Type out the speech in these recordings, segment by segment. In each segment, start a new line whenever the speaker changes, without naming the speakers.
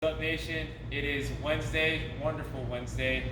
What's up, Nation? It is Wednesday, wonderful Wednesday.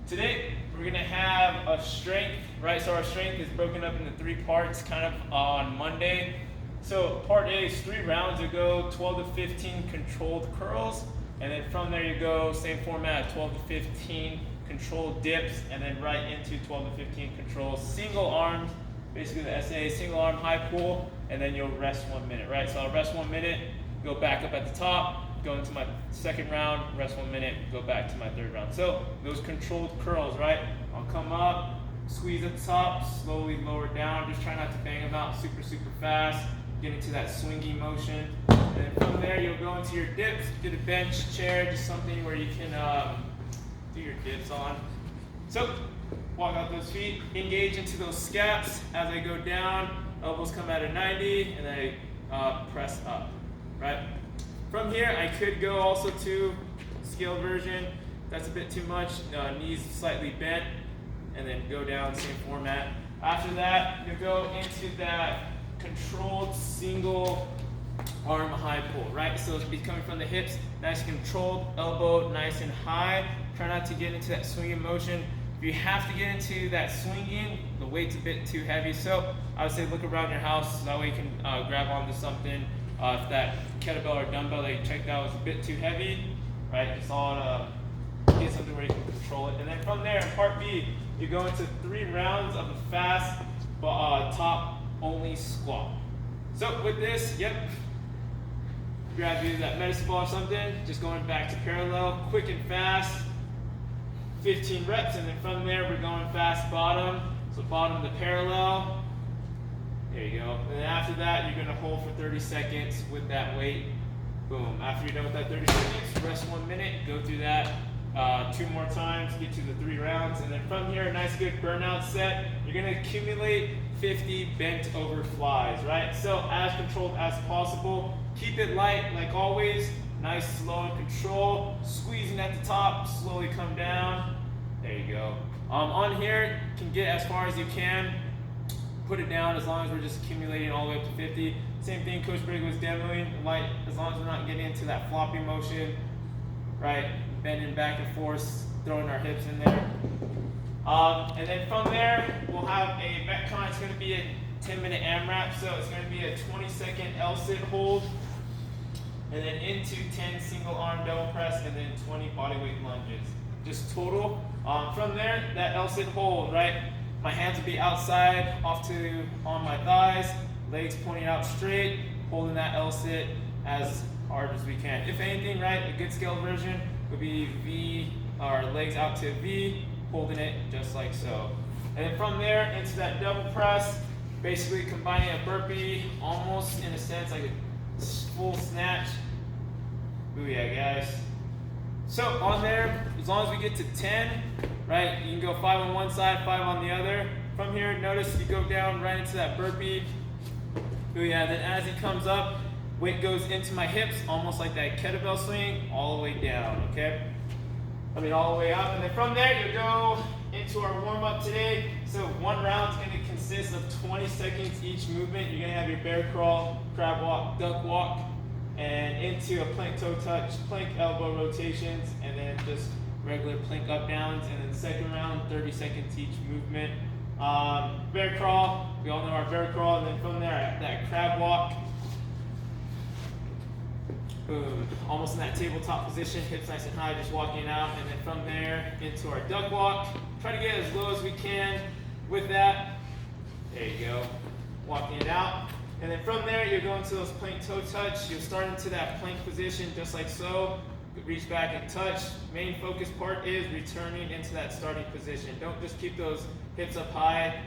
Today we're gonna have a strength, right? So our strength is broken up into 3 parts, kind of on Monday. So part A is 3 rounds. You go 12 to 15 controlled curls, and then from there you go same format, 12 to 15 controlled dips, and then right into 12 to 15 controlled single arms. Basically the SA single arm high pull, and then you'll rest 1 minute, right? So I'll rest 1 minute. Go back up at the top, go into my second round, rest 1 minute, go back to my third round. So those controlled curls, right? I'll come up, squeeze at the top, slowly lower down. Just try not to bang them out super fast. Get into that swinging motion. And then from there, you'll go into your dips. Get a bench, chair, just something where you can do your dips on. So walk out those feet, engage into those scaps. As I go down, elbows come at a 90, and then I press up. Right? From here, I could go also to scale version. That's a bit too much. Knees slightly bent, and then go down, same format. After that, you go into that controlled single arm high pull, right? So it's coming from the hips, nice controlled, elbow nice and high. Try not to get into that swinging motion. If you have to get into that swinging, the weight's a bit too heavy. So I would say look around your house, so that way you can grab onto something. If that kettlebell or dumbbell that you checked out was a bit too heavy, right? It's all get something where you can control it. And then from there, in part B, you go into 3 rounds of a fast top only squat. So with this, grab you that medicine ball or something, just going back to parallel, quick and fast, 15 reps, and then from there we're going fast bottom, so bottom to parallel. There you go. And then after that, you're going to hold for 30 seconds with that weight. Boom. After you're done with that 30 seconds, rest 1 minute, go through that 2 more times, get to the 3 rounds. And then from here, a nice good burnout set. You're going to accumulate 50 bent over flies, right? So as controlled as possible. Keep it light like always. Nice, slow and control. Squeezing at the top, slowly come down. There you go. On here, you can get as far as you can. Put it down as long as we're just accumulating all the way up to 50. Same thing Coach Brigg was demoing, light, as long as we're not getting into that floppy motion, right? Bending back and forth, throwing our hips in there. And then from there, we'll have a Metcon. It's going to be a 10-minute Amrap, so it's going to be a 20-second L-sit hold, and then into 10 single arm double press, and then 20 bodyweight lunges. Just total. From there, that L-sit hold, right? My hands will be outside, on my thighs, legs pointing out straight, holding that L-sit as hard as we can. If anything, right, a good scale version would be V, or legs out to V, holding it just like so. And then from there into that double press, basically combining a burpee, almost in a sense like a full snatch. Booyah, guys. So on there, as long as we get to 10, right, you can go 5 on one side, 5 on the other. From here, notice you go down right into that burpee. Booyah. Then as he comes up, weight goes into my hips, almost like that kettlebell swing, all the way down, okay? All the way up. And then from there, you go into our warm-up today. So 1 round is going to consist of 20 seconds each movement. You're going to have your bear crawl, crab walk, duck walk, and into a plank toe touch, plank elbow rotations, and then just regular plank up downs. And then second round, 30 seconds each movement. Bear crawl, we all know our bear crawl, and then from there, that crab walk. Boom, almost in that tabletop position, hips nice and high, just walking out. And then from there, into our duck walk. Try to get as low as we can with that. There you go, walking it out. And then from there, you're going to those plank toe touch. You'll start into that plank position just like so. Reach back and touch. Main focus part is returning into that starting position. Don't just keep those hips up high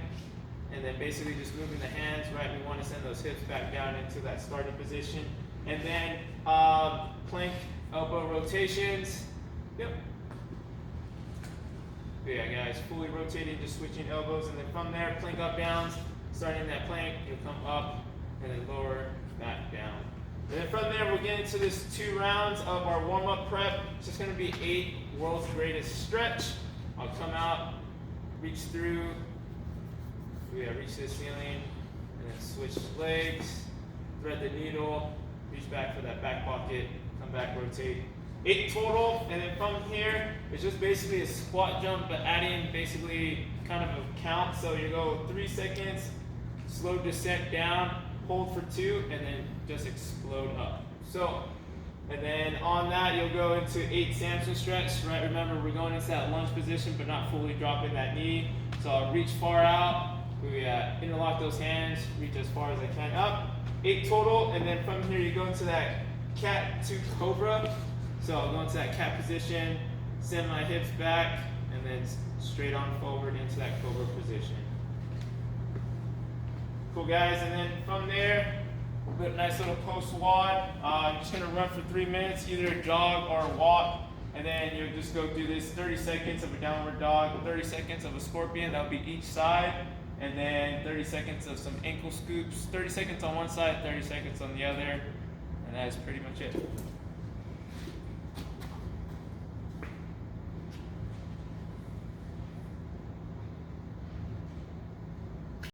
and then basically just moving the hands, right? We want to send those hips back down into that starting position. And then plank elbow rotations. Yep. Yeah, guys, fully rotating, just switching elbows. And then from there, plank up downs. Starting that plank, you'll come up and then lower back down. And then from there, we'll get into this 2 rounds of our warm-up prep. It's just going to be 8 world's greatest stretch. I'll come out, reach through, reach to the ceiling, and then switch legs, thread the needle, reach back for that back pocket, come come back, rotate. 8 total, and then from here, it's just basically a squat jump, but adding basically kind of a count. So you go 3 seconds, slow descent down, hold for 2, and then just explode up. So, and then on that, you'll go into 8 Samson stretch, right? Remember, we're going into that lunge position, but not fully dropping that knee. So I'll reach far out, we interlock those hands, reach as far as I can up. 8 total, and then from here, you go into that cat to cobra. So I'll go into that cat position, send my hips back, and then straight on forward into that cobra position. Cool, guys, and then from there, we'll get a nice little post wad. I'm just gonna run for 3 minutes, either jog or walk, and then you'll just go through this 30 seconds of a downward dog, 30 seconds of a scorpion, that'll be each side, and then 30 seconds of some ankle scoops, 30 seconds on one side, 30 seconds on the other, and that is pretty much it.